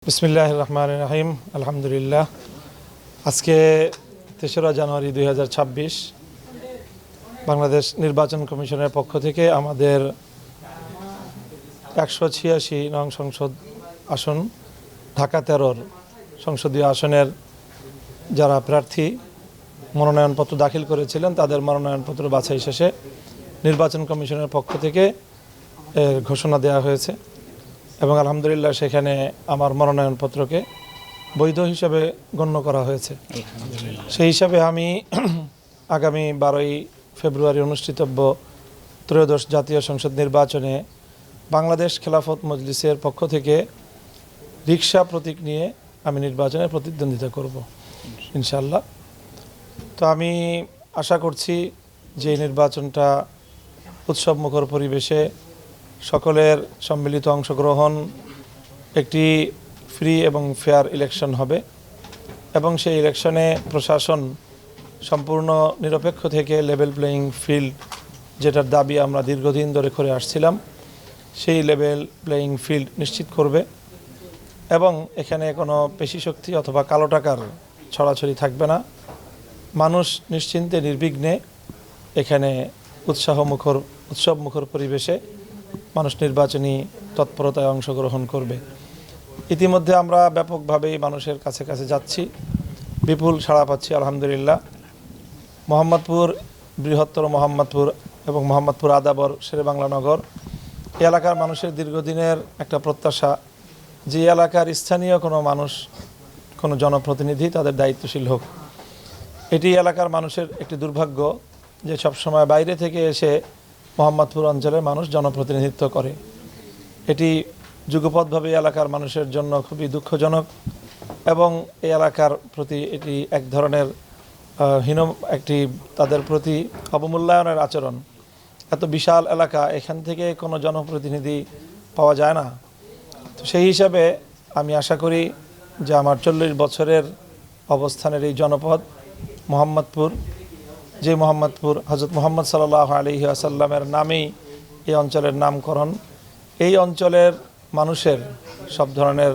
বিসমিল্লাহির রহমানির রহিম। আলহামদুলিল্লাহ। আজকে ৩রা জানুয়ারি ২০২৬ বাংলাদেশ নির্বাচন কমিশনের পক্ষ থেকে আমাদের ১৮৬ নং সংসদ আসন ঢাকা ১৩ সংসদীয় আসনের যারা প্রার্থী মনোনয়নপত্র দাখিল করেছিলেন তাদের মনোনয়নপত্র বাছাই শেষে নির্বাচন কমিশনের পক্ষ থেকে এর ঘোষণা দেওয়া হয়েছে এবং আলহামদুলিল্লাহ সেখানে আমার মনোনয়নপত্রকে বৈধ হিসাবে গণ্য করা হয়েছে। সেই হিসাবে আমি আগামী ১২ই ফেব্রুয়ারি অনুষ্ঠিতব্য ত্রয়োদশ জাতীয় সংসদ নির্বাচনে বাংলাদেশ খেলাফত মজলিসের পক্ষ থেকে রিকশা প্রতীক নিয়ে আমি নির্বাচনে প্রতিদ্বন্দ্বিতা করব ইনশাআল্লাহ। তো আমি আশা করছি যে এই নির্বাচনটা উৎসবমুখর পরিবেশে সকলের সম্মিলিত অংশগ্রহণ, একটি ফ্রি এবং ফেয়ার ইলেকশন হবে এবং সেই ইলেকশনে প্রশাসন সম্পূর্ণ নিরপেক্ষ থেকে লেভেল প্লেয়িং ফিল্ড, যেটার দাবি আমরা দীর্ঘদিন ধরে করে আসছিলাম, সেই লেভেল প্লেয়িং ফিল্ড নিশ্চিত করবে এবং এখানে কোনো পেশিশক্তি অথবা কালো টাকার ছড়াছড়ি থাকবে না। মানুষ নিশ্চিন্তে নির্বিঘ্নে এখানে উৎসবমুখর পরিবেশে মানুষ নির্বাচনী তৎপরতায় অংশগ্রহণ করবে। ইতিমধ্যে আমরা ব্যাপকভাবেই মানুষের কাছে কাছে যাচ্ছি, বিপুল সাড়া পাচ্ছি আলহামদুলিল্লাহ। মোহাম্মদপুর, বৃহত্তর মোহাম্মদপুর এবং মোহাম্মদপুর আদাবর, শেরেবাংলা নগর এই এলাকার মানুষের দীর্ঘদিনের একটা প্রত্যাশা যে এলাকার স্থানীয় কোনো মানুষ, কোনো জনপ্রতিনিধি তাদের দায়িত্বশীল হোক। এটি এলাকার মানুষের একটি দুর্ভাগ্য যে সবসময় বাইরে থেকে এসে মোহাম্মদপুর অঞ্চলের মানুষ জনপ্রতিনিধিত্ব করে। এটি যুগপৎভাবে এলাকার মানুষের জন্য খুবই দুঃখজনক এবং এই এলাকার প্রতি এটি এক ধরনের তাদের প্রতি অবমূল্যায়নের আচরণ। এত বিশাল এলাকা, এখান থেকে কোনো জনপ্রতিনিধি পাওয়া যায় না। তো সেই হিসাবে আমি আশা করি যে আমার ৪০ বছরের অবস্থানের এই জনপদ মোহাম্মদপুর, যে মোহাম্মদপুর হযরত মুহাম্মদ সাল্লাল্লাহু আলাইহি ওয়াসাল্লামের নামেই এই অঞ্চলের নামকরণ, এই অঞ্চলের মানুষের সব ধরনের